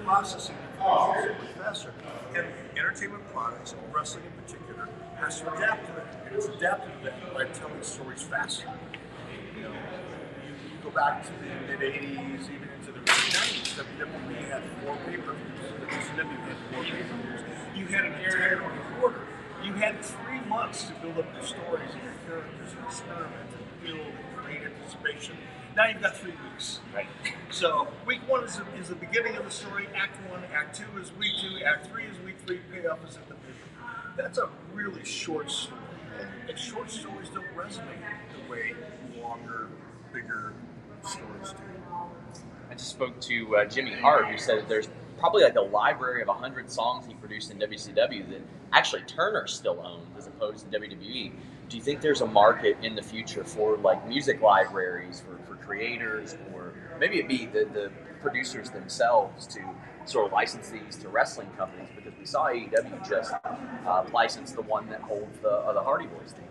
processing information so much faster. And entertainment products, and wrestling in particular, has to adapt to it. And it's adapted to that by telling stories faster. You know, you go back to the mid-'80s, even into the early '90s, WWE had 4 pay-per-views. WCW had 4 pay-per-views. You had an entire quarter. You had 3 months to build up your stories and your characters and experiment and build and create anticipation. Now you've got 3 weeks. Right. So week 1 is the beginning of the story. Act 1, Act 2 is week 2, Act 3 is week 3. Payoff is at the middle. That's a really short story. And short stories don't resonate the way longer, bigger stories do. I just spoke to Jimmy Hart, who said that there's probably like a library of 100 songs he produced in WCW that actually Turner still owns as opposed to WWE. Do you think there's a market in the future for like music libraries for creators, or maybe it be the producers themselves to sort of license these to wrestling companies? Because we saw AEW just license the one that holds the Hardy Boys theme.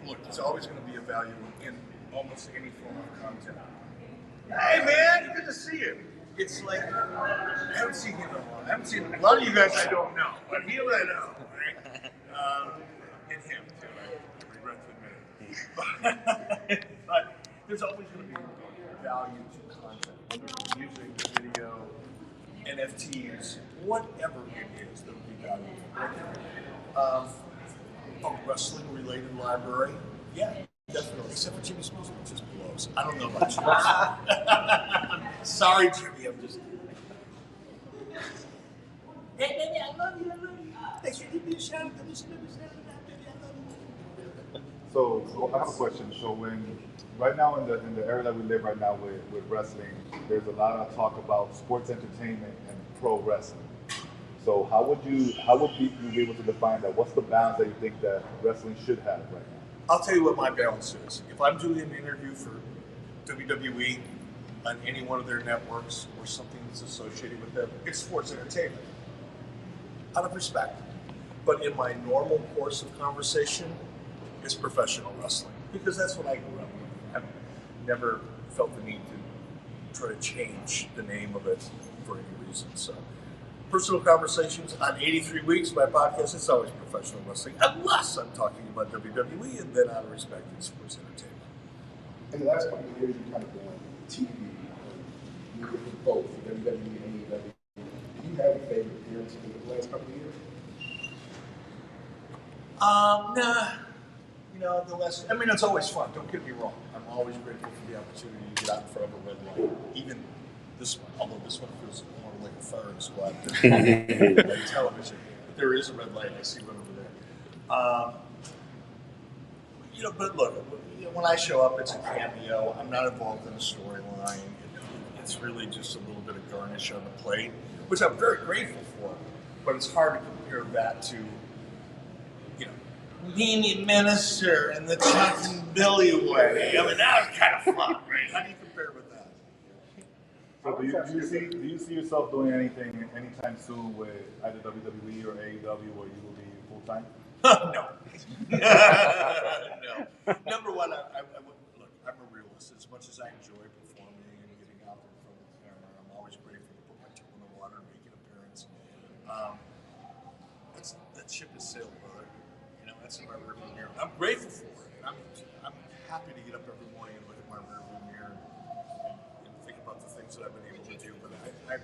Look, there's always going to be a value in almost any form of content. Hey man, good to see you. It's like, I haven't seen him in a while. I haven't seen a lot of you guys I don't know, but him I know, right? And him too, I regret to admit it. But there's always going to be value to content, whether it's music, video, NFTs, whatever it is, there'll be value to it. A wrestling-related library, yeah, definitely. Except for Jimmy's music, which just blows. I don't know about you. Sorry, Jimmy, I'm just. Hey, baby, I love you. Thanks for giving me a shout out. Baby, I love you. So I have a question. So right now in the era that we live right now with wrestling, there's a lot of talk about sports entertainment and pro wrestling. So how would you be able to define that? What's the balance that you think that wrestling should have right now? I'll tell you what my balance is. If I'm doing an interview for WWE on any one of their networks or something that's associated with them, it's sports entertainment. Out of respect. But in my normal course of conversation, it's professional wrestling. Because that's what I grew up with. I've never felt the need to try to change the name of it for any reason. So personal conversations on 83 Weeks, my podcast, it's always professional wrestling, unless I'm talking about WWE, and then out of respect, it's sports entertainment. In the last couple of years, you've kind of been on TV, you did both, WWE and AEW. Do you have a favorite appearance in the last couple of years? Nah. You know, it's always fun, don't get me wrong. I'm always grateful for the opportunity to get out in front of a red light. Even this one, although this one feels more like a firing squad than like television. But there is a red light, I see one over there. But look, when I show up, it's a cameo. I'm not involved in a storyline. It's really just a little bit of garnish on the plate, which I'm very grateful for. But it's hard to compare that to, being a minister in the Chuck and Billy way. I mean, that was kind of fun, right? How do you compare with that? So do you see yourself doing anything anytime soon with either WWE or AEW, where you will be full time? No. No. Number one, look, I'm a realist. As much as I enjoy performing and getting out there in front of the camera, I'm always grateful to put my toe in the water and make an appearance. That ship has sailed, brother. That's in my rearview mirror. I'm grateful for it. I'm happy to get up every morning and look at my rearview mirror and think about the things that I've been able to do. But I'm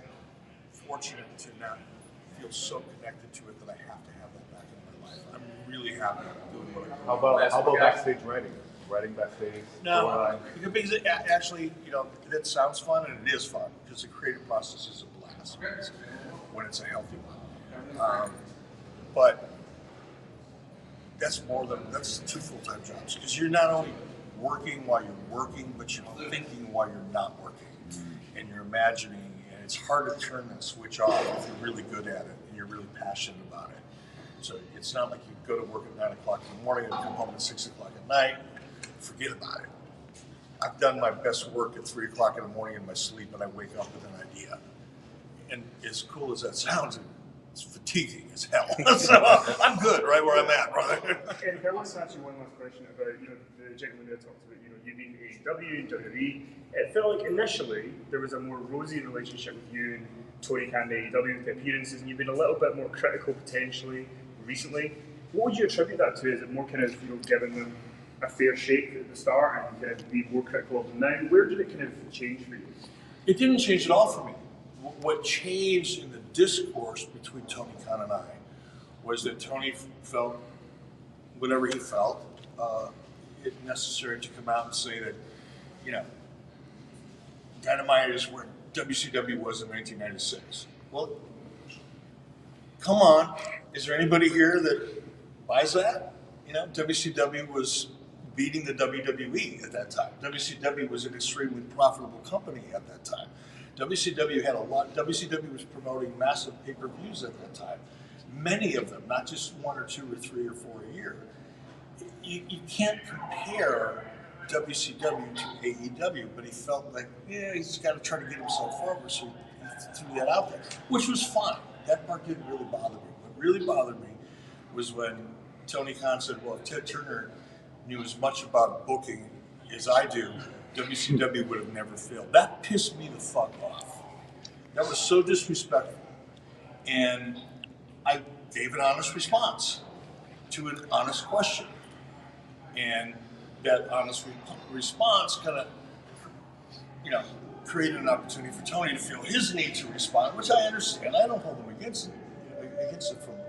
fortunate to not feel so connected to it that I have to have that back in my life. I'm really happy doing what I'm doing. How about backstage writing? Writing backstage? No, because actually, that sounds fun, and it is fun because the creative process is a blast when it's a healthy one. But that's 2 full-time jobs, because you're not only working while you're working, but you're thinking while you're not working, and you're imagining, and it's hard to turn that switch off if you're really good at it and you're really passionate about it. So it's not like you go to work at 9 o'clock in the morning and come home at 6 o'clock at night. Forget about it. I've done my best work at 3 o'clock in the morning in my sleep, and I wake up with an idea. And as cool as that sounds, it's fatiguing as hell. So I'm good right where I'm at, brother. Eric, I want to ask you one last question about the gentleman that talked about you being AEW and WWE. It felt like initially there was a more rosy relationship with you and Tony Khan and AEW with the appearances, and you've been a little bit more critical potentially recently. What would you attribute that to? Is it more kind of giving them a fair shake at the start and kind of be more critical of them now? Where did it kind of change for you? It didn't change at all for me. What changed in the discourse between Tony Khan and I was that Tony felt whatever he felt it necessary to come out and say that, Dynamite is where WCW was in 1996. Well, come on. Is there anybody here that buys that? WCW was beating the WWE at that time. WCW was an extremely profitable company at that time. WCW had a lot. WCW was promoting massive pay-per-views at that time. Many of them, not just 1 or 2 or 3 or 4 a year. You can't compare WCW to AEW, but he felt like, he's got to try to get himself over, so he threw that out there, which was fine. That part didn't really bother me. What really bothered me was when Tony Khan said, well, if Ted Turner knew as much about booking as I do, WCW would have never failed. That pissed me the fuck off. That was so disrespectful. And I gave an honest response to an honest question. And that honest response kind of, created an opportunity for Tony to feel his need to respond, which I understand. I don't hold him against it for that.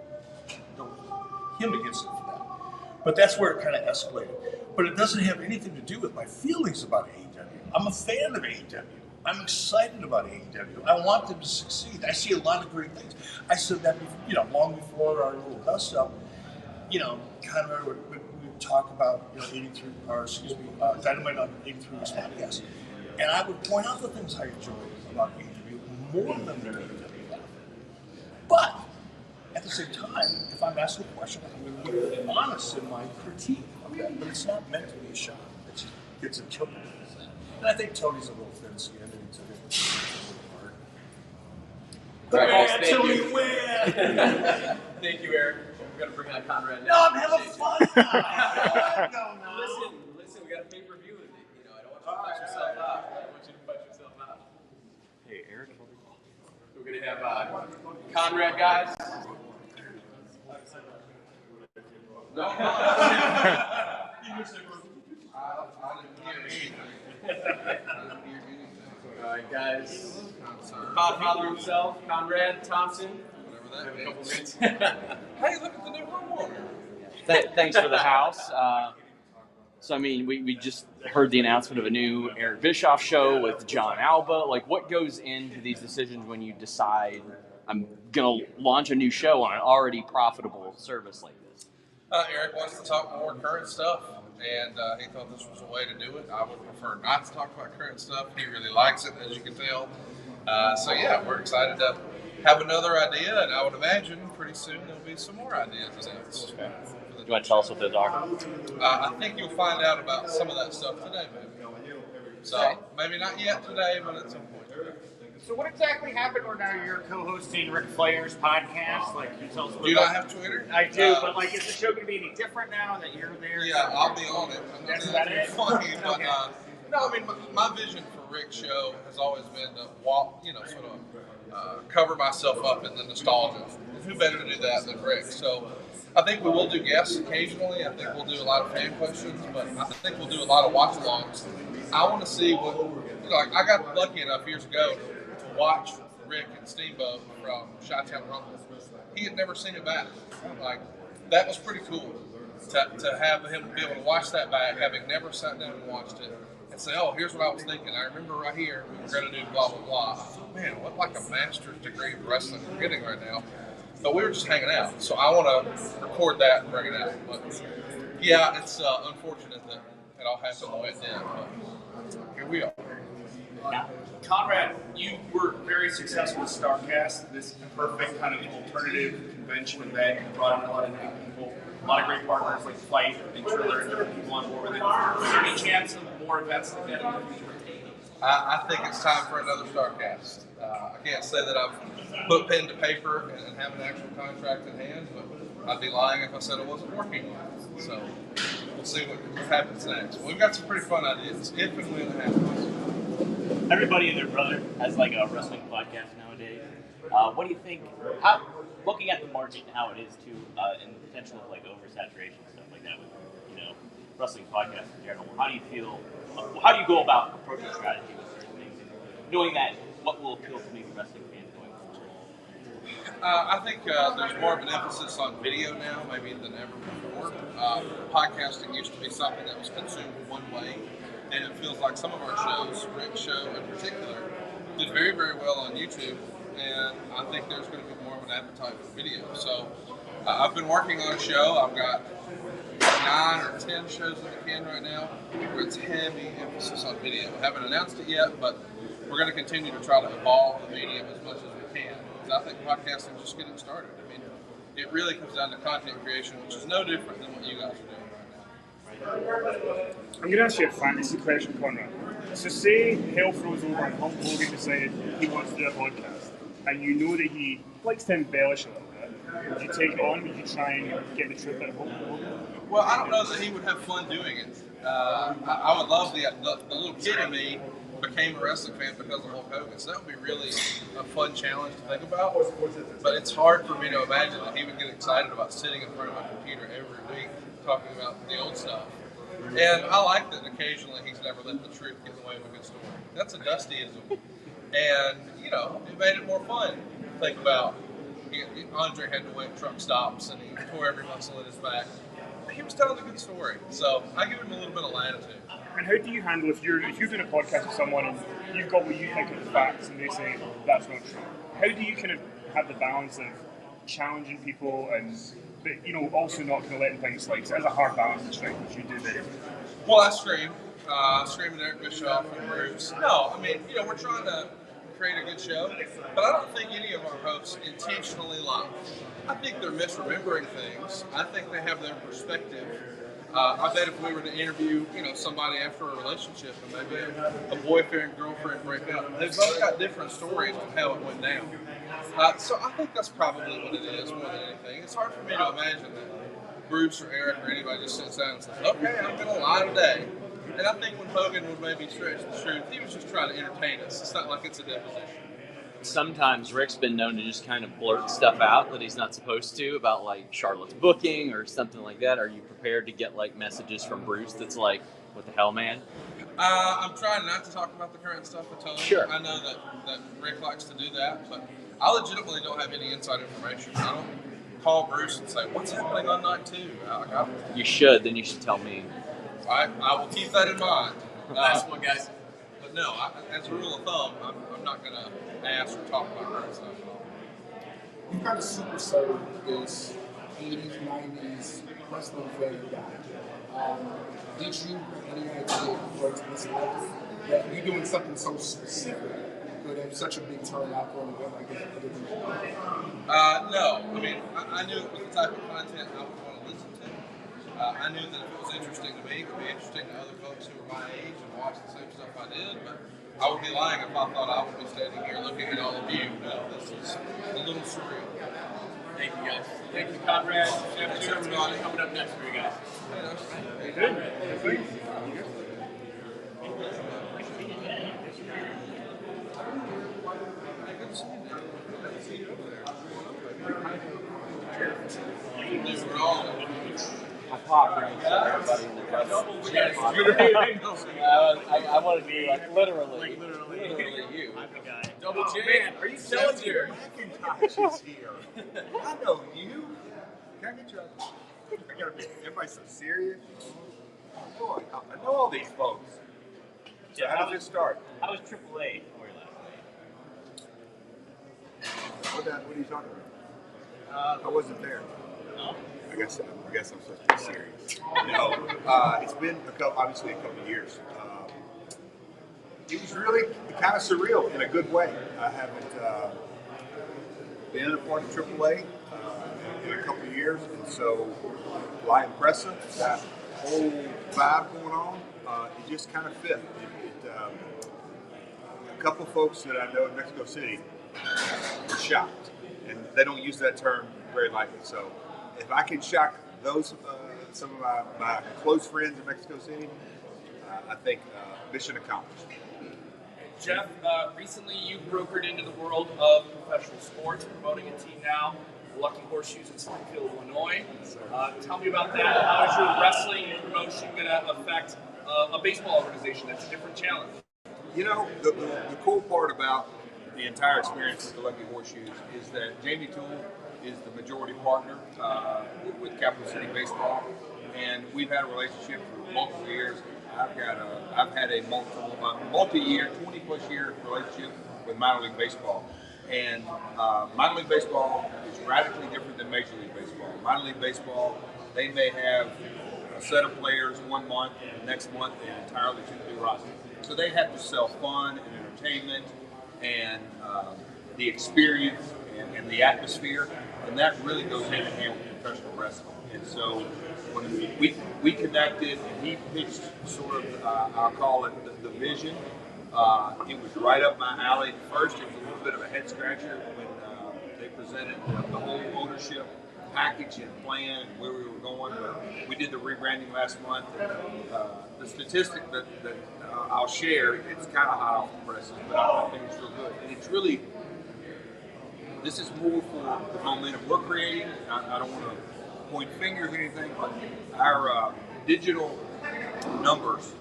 But that's where it kind of escalated. But it doesn't have anything to do with my feelings about AEW. I'm a fan of AEW. I'm excited about AEW. I want them to succeed. I see a lot of great things. I said that, long before our little dust up. Conrad would talk about, Dynamite on 83 was podcast. And I would point out the things I enjoyed about AEW more than the AEW got. But at the same time, if I'm asked a question, I'm going to be honest in my critique of that. But it's not meant to be a shot. It just gets interpreted as that. And I think Tony's a little thin-skinned and he took it a little hard. Tony, win! Thank you, Eric. We're going to bring out Conrad now. No, I'm having fun now. Listen, we got a pay-per-view with it. I don't want you to punch yourself out. I want you to punch yourself out. Hey, Eric. We're going to have Conrad, guys. All right, guys. Godfather himself, Conrad Thompson. Whatever that means. Hey, look at the new room. Thanks for the house. So, we just heard the announcement of a new Eric Bischoff show with John Alba. Like, what goes into these decisions when you decide I'm going to launch a new show on an already profitable service like this? Eric wants to talk more current stuff, and he thought this was a way to do it. I would prefer not to talk about current stuff. He really likes it, as you can tell. We're excited to have another idea, and I would imagine pretty soon there'll be some more ideas announced. Okay. Do you want to tell us what those are? I think you'll find out about some of that stuff today, maybe. So, maybe not yet today, but at some point today. So what exactly happened when now you're co-hosting Ric Flair's podcast? Like, can you tell us Do you not have Twitter? I do, but is the show going to be any different now that you're there? Yeah, I'll be on it. That's about it? Funny, but, Okay. my vision for Rick's show has always been to walk, cover myself up in the nostalgia. Who better to do that than Rick? So I think we will do guests occasionally. I think we'll do a lot of fan questions, but I think we'll do a lot of watch-alongs. I want to see what, I got lucky enough years ago to watch Rick and Steamboat from Chi-Town Rumble. He had never seen it back. That was pretty cool to have him be able to watch that back, having never sat down and watched it, and say, oh, here's what I was thinking. I remember right here, we were going to do blah, blah, blah. I thought, man, what a master's degree of wrestling we're getting right now. But we were just hanging out. So I want to record that and bring it out. But yeah, it's unfortunate that it all happened the way it did. But here we are. Now, Conrad, you were very successful with StarCast, this perfect kind of alternative convention event. You brought in a lot of new people, a lot of great partners like Flight and Triller and different people on board with it. Is there any chance of more events like that in the future? I think it's time for another StarCast. I can't to say that I've put pen to paper and have an actual contract in hand, but I'd be lying if I said I wasn't working on it. So we'll see what happens next. We've got some pretty fun ideas, if and when it happens. Everybody and their brother has like a wrestling podcast nowadays. What do you think? Looking at the market and how it is too, and the potential of like oversaturation and stuff like that with wrestling podcasts in general. How do you feel? How do you go about approaching strategy with certain things, and knowing that what will appeal to maybe wrestling fans going forward? I think there's more of an emphasis on video now, maybe than ever before. Podcasting used to be something that was consumed one way, and it feels like some of our shows, Rick's show in particular, did very, very well on YouTube, and I think there's going to be more of an appetite for video. So I've been working on a show. I've got 9 or 10 shows in the can right now where it's heavy emphasis on video. I haven't announced it yet, but we're going to continue to try to evolve the medium as much as we can, because I think podcasting is just getting started. I mean, it really comes down to content creation, which is no different than what you guys are doing right now. I'm going to ask you a fantasy question, Conrad. So say hell froze over and Hulk Hogan decided he wants to do a podcast, and you know that he likes to embellish a little bit. Would you take it on? Would you try and get the truth out of Hulk Hogan? Well, I don't know that he would have fun doing it. I would love the little kid in me became a wrestling fan because of Hulk Hogan, so that would be really a fun challenge to think about. But it's hard for me to imagine that he would get excited about sitting in front of a computer every week talking about the old stuff. And I like that occasionally he's never let the truth get in the way of a good story. That's a Dustyism. And, it made it more fun to think about. Andre had to wait truck stops and he tore every muscle in his back. He was telling a good story, so I give him a little bit of latitude. And how do you handle if you're doing a podcast with someone and you've got what you think are the facts and they say that's not true? How do you kind of have the balance of challenging people and also not kind of letting things slide? Because that's a hard balance to strike, which you do there. Well, I scream at Eric Bischoff and Bruce. No, I mean, we're trying to create a good show, but I don't think any of our hosts intentionally lie. I think they're misremembering things. I think they have their perspective. I bet if we were to interview, somebody after a relationship and maybe a boyfriend and girlfriend break up, they've both got different stories of how it went down. So I think that's probably what it is more than anything. It's hard for me to imagine that Bruce or Eric or anybody just sits down and says, okay, I'm going to lie today. And I think when Hogan would maybe stretch the truth, he was just trying to entertain us. It's not like it's a deposition. Sometimes Rick's been known to just kind of blurt stuff out that he's not supposed to about like Charlotte's booking or something like that. Are you prepared to get like messages from Bruce that's like, what the hell, man? I'm trying not to talk about the current stuff a ton. Sure. I know that Rick likes to do that, but I legitimately don't have any inside information. I don't call Bruce and say, what's happening on night 2? You should, then you should tell me. I will keep that in mind. Last one, guys. But no, as a rule of thumb, I'm not going to ask or talk about current stuff. You kind of super sold this 80s, 90s wrestling fan guy. Did you have any idea before this level that you doing something so specific could have such a big turnout for an event like this? No. I mean, I knew it was the type of content I would want to listen to. I knew that if it was interesting to me, it would be interesting to other folks who were my age and watched the same stuff I did, but I would be lying if I thought I would be standing here looking at all of you. No, this is a little surreal. Thank you, guys. Thank you, Conrad. Thanks, everybody. Coming up next for you guys. Good. I popped when you said everybody in the dress. I wanted to be like literally you. Double jam. Are you selling here? Macintosh is here. I know you. Can I get you out? I gotta be. Everybody's so serious. Boy, I know all these folks. So how does it start? How was AAA for you last night? What are you talking about? I wasn't there. No? I guess I'm supposed to be serious. No, it's been obviously a couple of years. It was really kind of surreal in a good way. I haven't been a part of AAA in a couple of years, and so La Impresa, that whole vibe going on, it just kind of fit. A couple of folks that I know in Mexico City shocked, and they don't use that term very lightly. So if I can shock those some of my close friends in Mexico City, I think mission accomplished. Jeff, recently you brokered into the world of professional sports, promoting a team now, Lucky Horseshoes in Springfield, Illinois. Tell me about that. How is your wrestling promotion going to affect a baseball organization? That's a different challenge. You know, the cool part about the entire experience with the Lucky Horseshoes is that Jamie Toole is the majority partner with Capital City Baseball, and we've had a relationship for multiple years. I've had a multi-year, 20-plus year relationship with minor league baseball, and minor league baseball is radically different than Major League Baseball. Minor league baseball, they may have a set of players one month, and next month they entirely choose a new roster. So they have to sell fun and entertainment and the experience and the atmosphere, and that really goes hand in hand with professional wrestling. And so when we connected and he pitched sort of, I'll call it the vision, it was right up my alley. First, it was a little bit of a head scratcher when they presented the whole ownership package and plan and where we were going. But we did the rebranding last month. And, the statistic that I'll share, it's kind of hot off the presses, but I think it's real good. And it's really, this is more for the momentum we're creating. I don't want to point fingers or anything, but our digital numbers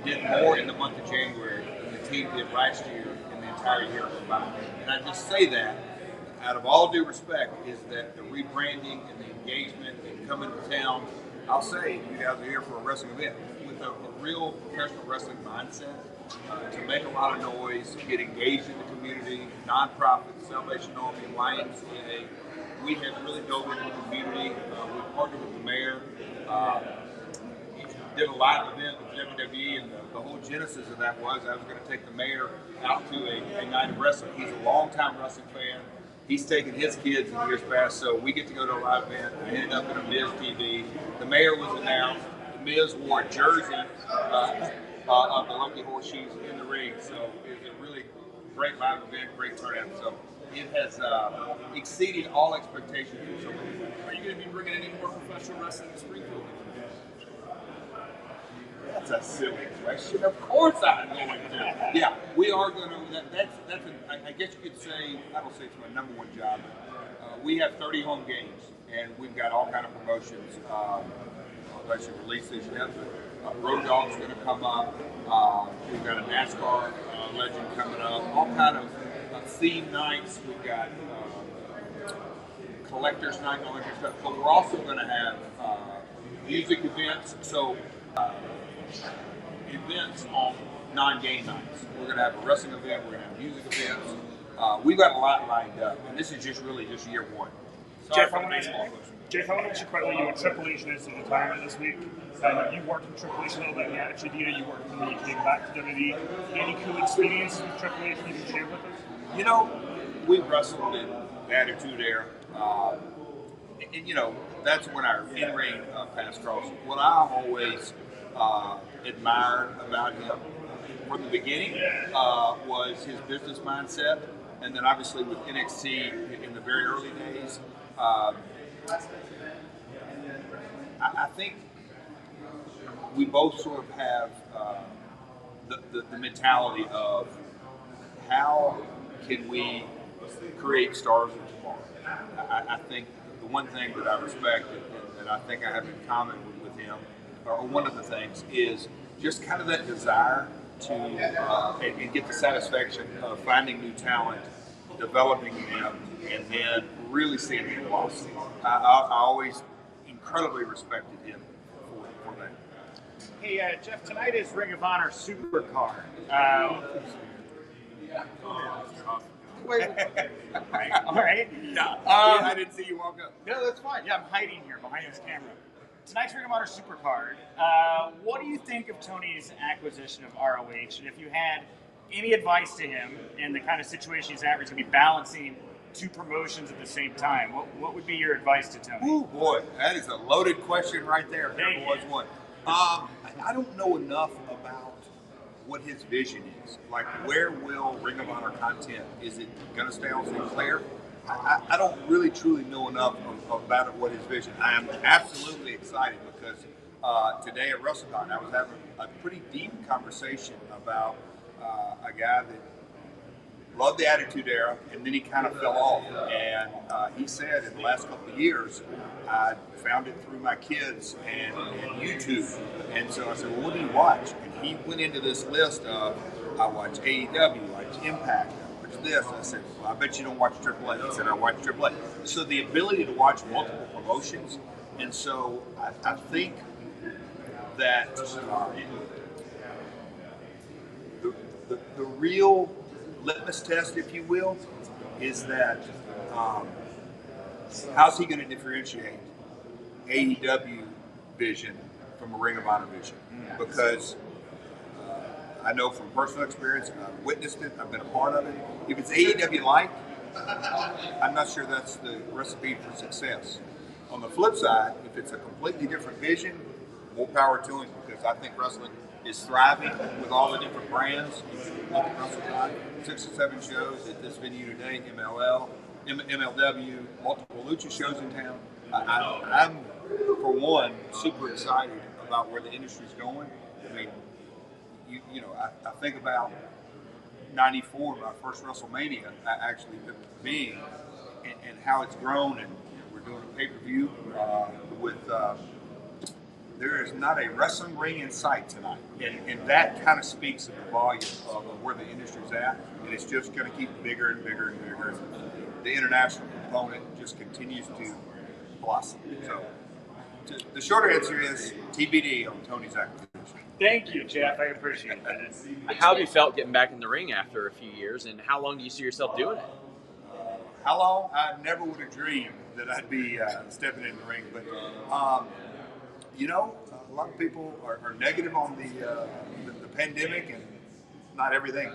did more in the month of January than the team did last year in the entire year combined. And I just say that, out of all due respect, is that the rebranding and the engagement and coming to town, I'll say, you guys are here for a wrestling event with a real professional wrestling mindset, to make a lot of noise, get engaged in the community, nonprofits, Salvation Army, YMCA. We have really dove into the community. We partnered with the mayor. Did a live event with WWE, and the whole genesis of that was I was going to take the mayor out to a night of wrestling. He's a longtime wrestling fan. He's taken his kids in years past, so we get to go to a live event. I ended up in a Miz TV. The mayor was announced. The Miz wore a jersey of the Lucky Horseshoes in the ring, so it was a really great live event, great turnout. So it has exceeded all expectations. Are you going to be bringing any more professional wrestling to Springfield? That's a silly question. Of course I'm going to. Yeah, we are going to. I guess you could say, I don't say it's my number one job. We have 30 home games, and we've got all kind of promotions. I'll let you release this yet, but Road Dog's going to come up. We've got a NASCAR legend coming up. All kind of theme nights. We've got collectors night and all that kind of stuff. But we're also going to have music events. So events on non-game nights. We're going to have a wrestling event. We're going to have music events. We've got a lot lined up, and this is just year one. Jeff, I want to ask you quickly. You were Triple H announced his retirement this week. You worked in Triple H a little bit in the Attitude Era. You worked when you came back to WWE. Any cool experiences with Triple H you can share with us? You know, we wrestled in the Attitude Era. And, you know, that's when our in-ring paths crossed. What I always admired about him from the beginning was his business mindset. And then obviously with NXT in the very early days, I think we both sort of have the mentality of how can we create stars of tomorrow. I think the one thing that I respect and I think I have in common with him, or one of the things, is just kind of that desire to and get the satisfaction of finding new talent, developing them, and then really seeing the velocity. I always incredibly respected him for that. Hey, Jeff, tonight is Ring of Honor Supercard. Wait. All right. I didn't see you walk up. No, that's fine. Yeah, I'm hiding here behind this camera. Tonight's Ring of Honor Supercard. What do you think of Tony's acquisition of ROH? And if you had any advice to him in the kind of situation he's at, where he's going to be balancing two promotions at the same time, what would be your advice to Tony? Oh boy, that is a loaded question right there. If there was one. I don't know enough about what his vision is. Like, where will Ring of Honor content? Is it going to stay on Sinclair? I don't really truly know enough about it, what his vision. I am absolutely excited because today at WrestleCon, I was having a pretty deep conversation about a guy that loved the Attitude Era, and then he kind of fell off. And he said in the last couple of years, I found it through my kids and YouTube. And so I said, well, what do you watch? And he went into this list of, I watch AEW, I watch Impact, I watch this. I said, well, I bet you don't watch AAA. He said, I watch AAA. So the ability to watch multiple promotions. And so I think that the real litmus test, if you will, is that how's he going to differentiate AEW vision from a Ring of Honor vision? Because I know from personal experience, I've witnessed it, I've been a part of it. If it's AEW light, I'm not sure that's the recipe for success. On the flip side, if it's a completely different vision, more power to him, because I think wrestling is thriving with all the different brands. Look at WrestleCon, 6 or 7 shows at this venue today, MLW, multiple lucha shows in town. I'm, for one, super excited about where the industry's going. I mean, I think about '94, my first WrestleMania actually being, and how it's grown, and we're doing a pay-per-view with. There is not a wrestling ring in sight tonight, and that kind of speaks to the volume of where the industry's at, and it's just going to keep bigger and bigger and bigger. The international component just continues to blossom. So, the shorter answer is TBD on Tony's acquisition. Thank you, Jeff. I appreciate that. How have you felt getting back in the ring after a few years, and how long do you see yourself doing it? How long? I never would have dreamed that I'd be stepping in the ring, but a lot of people are negative on the pandemic, and not everything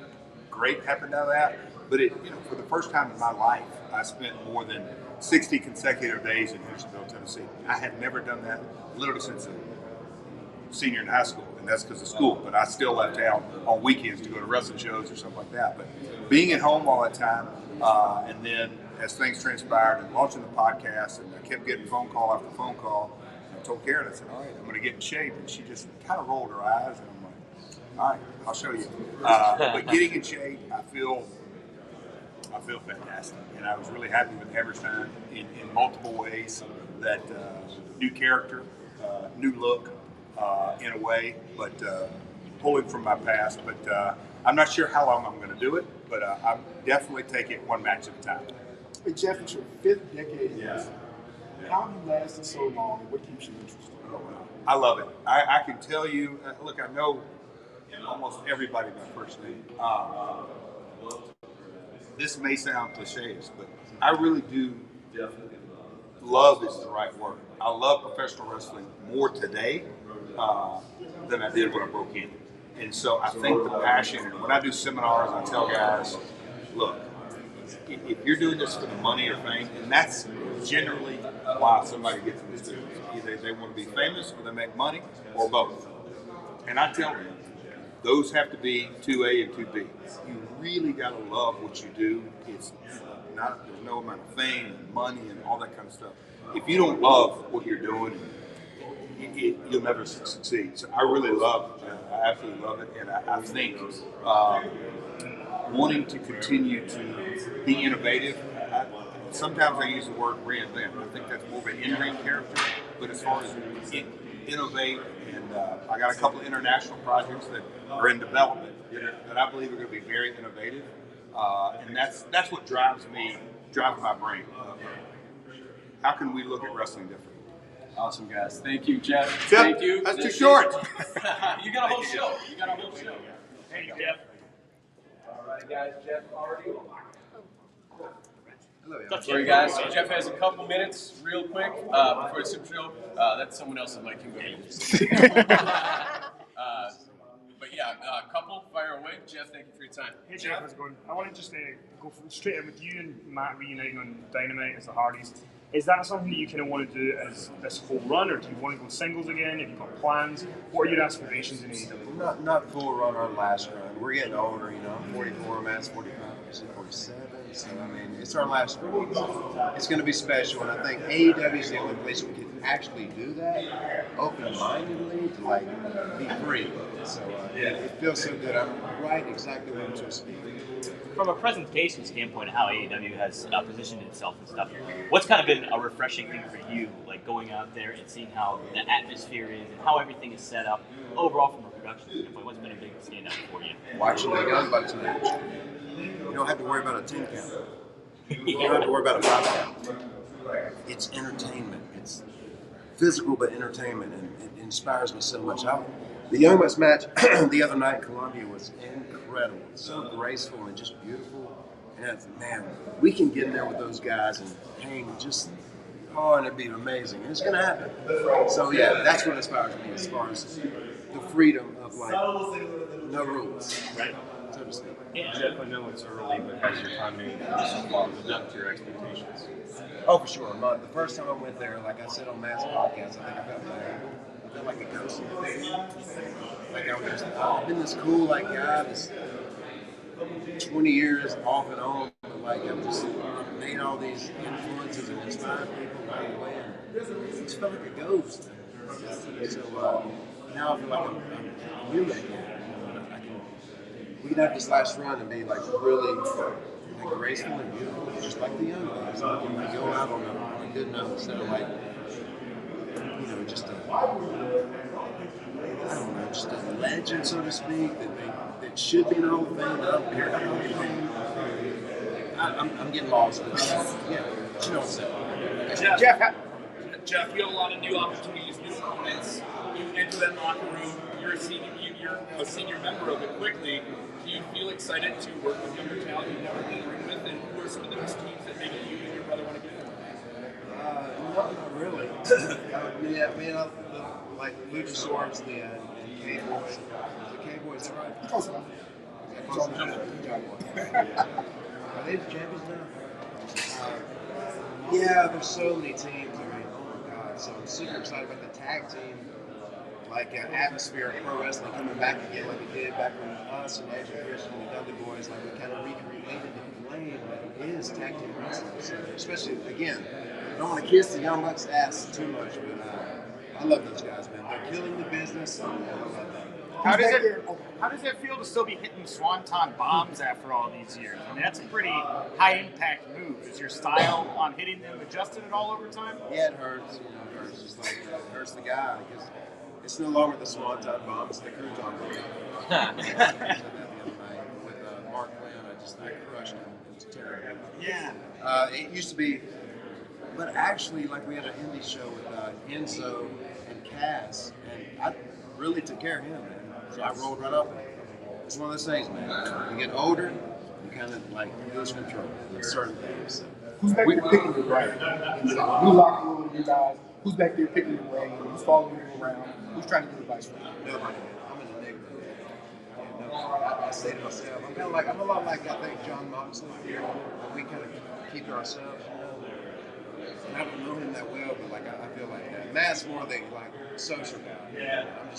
great happened out of that. But for the first time in my life, I spent more than 60 consecutive days in Horseshoes, Tennessee. I had never done that literally since senior in high school, and that's because of school. But I still left town on weekends to go to wrestling shows or something like that. But being at home all that time, and then as things transpired and launching the podcast, and I kept getting phone call after phone call. I told Karen, I said, all right, I'm going to get in shape. And she just kind of rolled her eyes, and I'm like, all right, I'll show you. But getting in shape, I feel fantastic. And I was really happy with Hammerstein in multiple ways. That new character, new look in a way, but pulling from my past. But I'm not sure how long I'm going to do it, but I'm definitely take it one match at a time. Hey, Jeff, it's your 5th decade. Yes. How have you lasted so long, and what keeps you interested? I love it. I can tell you, look, I know almost everybody by first name. This may sound cliches, but I really do. Love is the right word. I love professional wrestling more today than I did when I broke in. And so I think the passion, and when I do seminars, I tell guys, look, if you're doing this for the money or fame, and that's generally why somebody gets in this business. Either they want to be famous, or they make money, or both. And I tell them, those have to be 2A and 2B. You really got to love what you do. It's not, there's no amount of fame and money and all that kind of stuff. If you don't love what you're doing, you'll never succeed. So I really love it. I absolutely love it. And I think wanting to continue to be innovative, sometimes I use the word reinvent. I think that's more of an in-ring character. But as far as innovate, and I got a couple of international projects that are in development that I believe are going to be very innovative. And that's what drives my brain. How can we look at wrestling differently? Awesome, guys. Thank you, Jeff. Thank you. That's too short. You got a whole show. Thank you, Jeff. All right, guys. Jeff already. Hello, Sorry, guys. Jeff has a couple minutes, real quick, before the Super Show. That's someone else's mic. You can go ahead. But yeah, couple, fire away. Jeff, thank you for your time. Hey Jeff, how's it going? I want to just go straight in with you and Matt reuniting on Dynamite as the Hardys. Is that something that you kind of want to do as this whole run, or do you want to go singles again? Have you got plans? What are your aspirations in AEW? Not full run our last run. We're getting older, you know. I'm 44, Matt's 45, 47. So I mean, it's our last run. It's going to be special, and I think AEW is the only place we can actually do that open-mindedly to like be free. So it feels so good. I'm right exactly where I'm supposed to be. From a presentation standpoint, how AEW has positioned itself and stuff, what's kind of been a refreshing thing for you, like going out there and seeing how the atmosphere is and how everything is set up overall from a production standpoint? What's been a big standout for you? Watching the Young Bucks match. You don't have to worry about a 10 count. You don't have to worry about a 5 count. It's entertainment. It's physical but entertainment, and it inspires me so much. The Young Bucks match the other night in Columbia was incredible. So graceful and just beautiful. And man, we can get in there with those guys and hang just, and it'd be amazing. And it's going to happen. So yeah, that's what inspires me as far as the freedom of like no rules. Right. So to speak. Yeah. Jeff, I know it's early, but has your time made so far lived up to your expectations? Oh, for sure. The first time I went there, like I said on Matt's podcast, I think I felt like a ghost. Like I was just, I've been this cool like guy, this 20 years off and on, but like I've just made all these influences and inspired people along the way, and it just felt like a ghost. So now I feel like I'm human again. We can have this last run and be like really like graceful and beautiful, just like the Young Bucks. We can like go out on a good note instead of like, you know, just just a legend, so to speak, that should be in the Hall of Fame, but I don't care about the Hall of Fame. I'm getting lost. Yeah, you know what I'm saying. Jeff, you have a lot of new opportunities, new opponents. You enter that locker room. You're a senior member of it quickly. Do you feel excited to work with younger talent you've never been in the room with? And who are some of those teams that maybe you and your brother want to get in? Not really. Like Luchasaurus, the K-Boys. The K-Boys, right? Close enough. Are they the champions now? Yeah, there's so many teams. I mean, oh my God. So I'm super excited about the tag team. Like atmosphere of pro wrestling coming back again, like it did back when us and Edge and Christian and the Dudley Boys, like we kind of recreated the lane that is tag team wrestling. So especially again, I don't want to kiss the Young Bucks' ass too much, but I love those guys, man. They're killing the business. And I love that. How does it feel to still be hitting swanton bombs after all these years? I mean, that's a pretty high impact move. Is your style on hitting them adjusted at all over time? Yeah, it hurts. You know, it hurts just like it hurts the guy because it's no longer the swanton bomb; it's the crouton bomb. I said that the other night with Mark Flynn. I crushed him. It was terrible. Yeah. It used to be, but actually, like we had an indie show with Enzo and Cass, and I really took care of him, man. So I rolled right up. It's one of those things, man. You get older, you kind of like lose control with certain things. So. Who's back there picking your brain? New locker room, you guys. Who's back there picking your brain? Who's following you around? Who's trying to give advice for you? Nobody. I'm in the neighborhood. You know, I say to myself, I'm a lot like I think John Moxley. We kind of keep to ourselves, you know. And I don't know him that well, but like I feel like that. Matt's more the like social guy. Yeah. I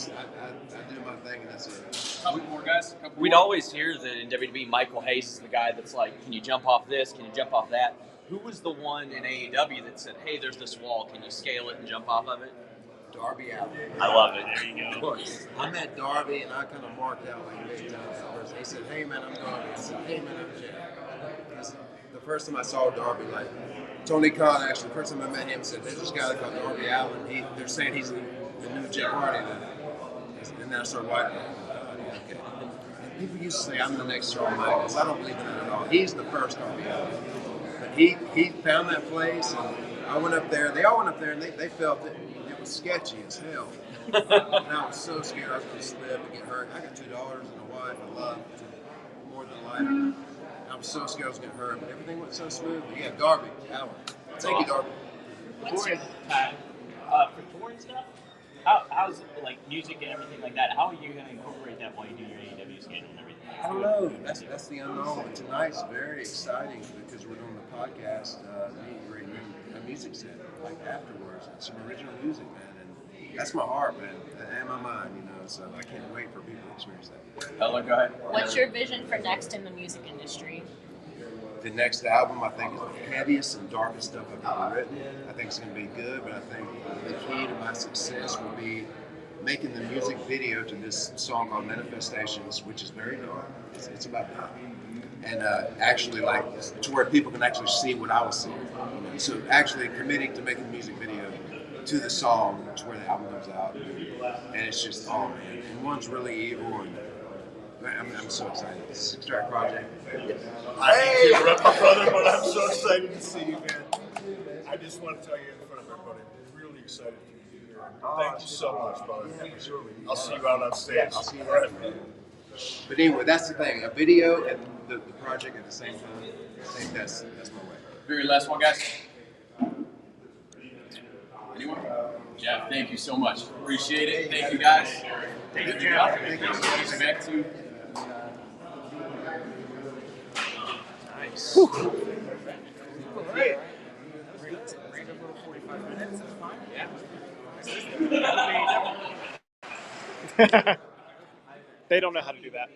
do my thing and that's it. Couple more guys. We'd always hear that in WWE, Michael Hayes is the guy that's like, can you jump off this? Can you jump off that? Who was the one in AEW that said, hey, there's this wall, can you scale it and jump off of it? Darby Allin. I love it. There you go. Of course. I met Darby and I kind of marked out like big time. He said, hey man, I'm Darby. I said, hey man, I'm Jeff. The first time I saw Darby, like Tony Khan actually, the first time I met him said, there's this guy called Darby Allin. They're saying he's the new Jeff Hardy. And then I started watching. Okay. And people used to say I'm the next Shawn Michaels. I don't believe in that at all. He's the first Darby Allin. But he found that place, and I went up there. They all went up there, and they felt it. It was sketchy as hell. And I was so scared I was going to slip and get hurt. I got $2 and a wife and love, more than life. I was so scared I was going to hurt, but everything went so smooth. But yeah, Darby Allin. Thank you, Darby. What's your time for touring stuff? How's like music and everything like that? How are you going to incorporate that while you do your AEW schedule and everything? I don't know. That's the unknown. But tonight's very exciting because we're doing the podcast, meet and greet, a music set, like afterwards, and some original music, man. And that's my heart, man, and my mind, you know. So I can't wait for people to experience that. Ella, go ahead. What's your vision for next in the music industry? The next album, I think, is the heaviest and darkest stuff I've ever written. I think it's going to be good, but I think the key to my success will be making the music video to this song called Manifestations, which is very dark. It's about God. And actually, like, to where people can actually see what I was seeing. You know? So actually committing to making a music video to the song to where the album comes out. And it's just, oh man. And one's really evil, and I'm so excited. It's a 6-track project. I hate to interrupt my brother, but I'm so excited to see you, man. I just want to tell you in front of everybody, I'm really excited for you here. Thank you so much, brother. I'll see you out on stage. I'll see you there. But anyway, that's the thing. A video and the project at the same time. I think that's my way. Very last one, guys. Anyone? Jeff, thank you so much. Appreciate it. Thank you, guys. Thank you, Jeff. Thank you. Back to. Nice. All right. Bring a little 45 minutes. That's fine. Yeah. They don't know how to do that.